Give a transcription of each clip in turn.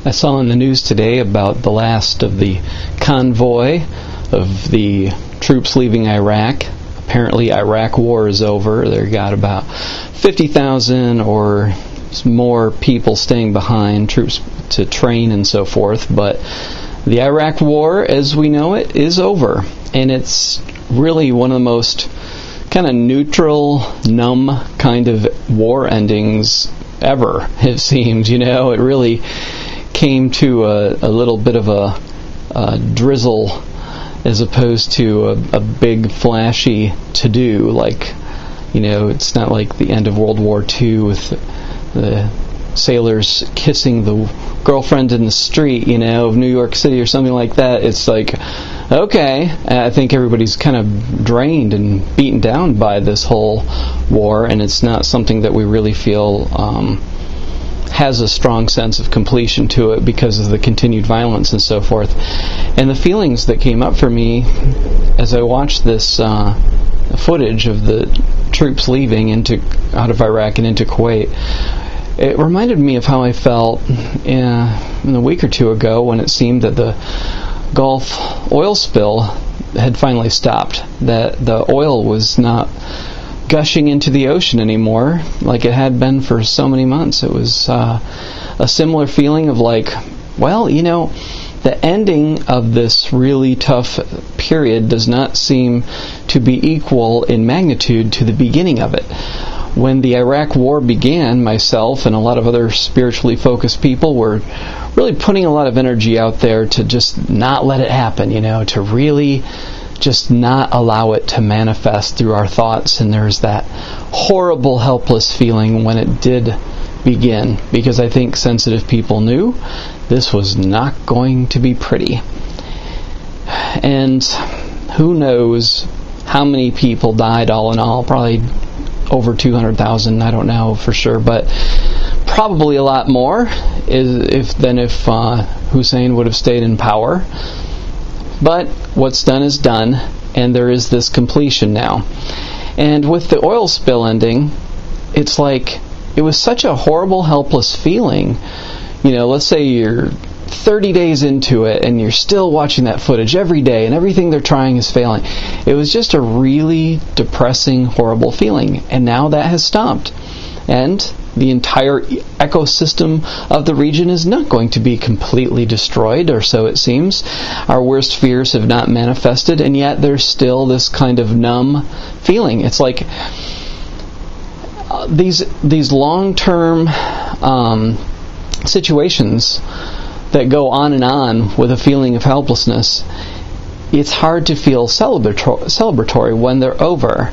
I saw in the news today about the last of the convoy of the troops leaving Iraq. Apparently, Iraq war is over. They've got about 50,000 or more people staying behind, troops to train and so forth. But the Iraq war, as we know it, is over. And it's really one of the most kind of neutral, numb kind of war endings ever, it seems. You know, it really came to a little bit of a drizzle as opposed to a big flashy to-do. Like, you know, it's not like the end of World War II with the sailors kissing the girlfriend in the street, you know, of New York City or something like that. It's like, okay, I think everybody's kind of drained and beaten down by this whole war, and it's not something that we really feel has a strong sense of completion to it because of the continued violence and so forth. And the feelings that came up for me as I watched this footage of the troops leaving out of Iraq and into Kuwait, it reminded me of how I felt a week or two ago when it seemed that the Gulf oil spill had finally stopped, that the oil was not gushing into the ocean anymore like it had been for so many months. It was a similar feeling of like, well, you know, the ending of this really tough period does not seem to be equal in magnitude to the beginning of it. When the Iraq war began, myself and a lot of other spiritually focused people were really putting a lot of energy out there to just not let it happen, you know, to really just not allow it to manifest through our thoughts. And there's that horrible, helpless feeling when it did begin, because I think sensitive people knew this was not going to be pretty. And who knows how many people died all in all, probably over 200,000, I don't know for sure, but probably a lot more than if Hussein would have stayed in power. But what's done is done, and there is this completion now. And with the oil spill ending, it's like it was such a horrible, helpless feeling. You know, let's say you're 30 days into it and you're still watching that footage every day and everything they're trying is failing. It was just a really depressing, horrible feeling. And now that has stopped. And the entire ecosystem of the region is not going to be completely destroyed, or so it seems. Our worst fears have not manifested, and yet there's still this kind of numb feeling. It's like these long-term situations that go on and on with a feeling of helplessness, it's hard to feel celebratory when they're over.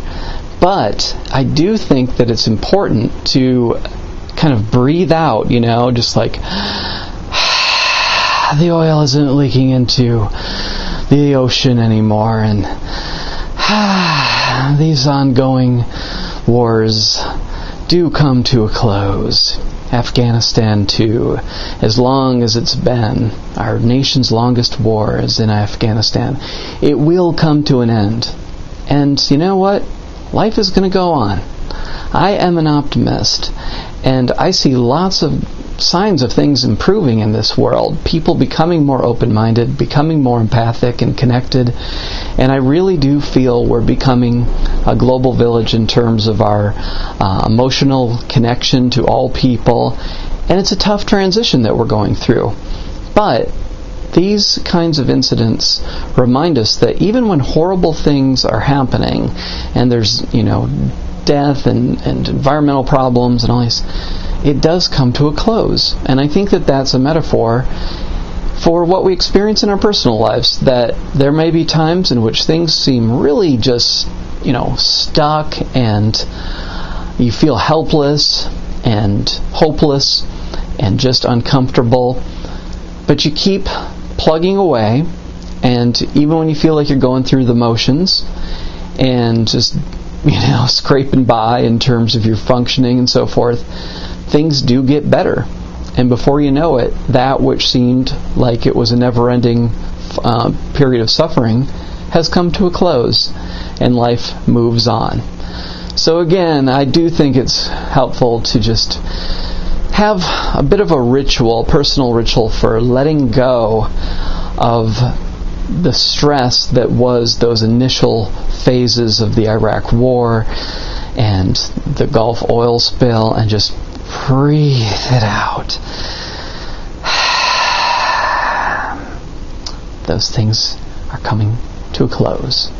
But I do think that it's important to kind of breathe out, you know, just like the oil isn't leaking into the ocean anymore, and these ongoing wars do come to a close. Afghanistan too, as long as it's been, our nation's longest war is in Afghanistan. It will come to an end. And you know what? Life is going to go on. I am an optimist, and I see lots of signs of things improving in this world. People becoming more open-minded, becoming more empathic and connected, and I really do feel we're becoming a global village in terms of our emotional connection to all people, and it's a tough transition that we're going through. But these kinds of incidents remind us that even when horrible things are happening, and there's, you know, death and environmental problems and all this, it does come to a close. And I think that that's a metaphor for what we experience in our personal lives, that there may be times in which things seem really just, you know, stuck, and you feel helpless and hopeless and just uncomfortable, but you keep plugging away, and even when you feel like you're going through the motions and just, you know, scraping by in terms of your functioning and so forth, things do get better. And before you know it, that which seemed like it was a never-ending period of suffering has come to a close, and life moves on. So again, I do think it's helpful to just have a bit of a ritual, personal ritual for letting go of the stress that was those initial phases of the Iraq War and the Gulf oil spill, and just breathe it out. Those things are coming to a close.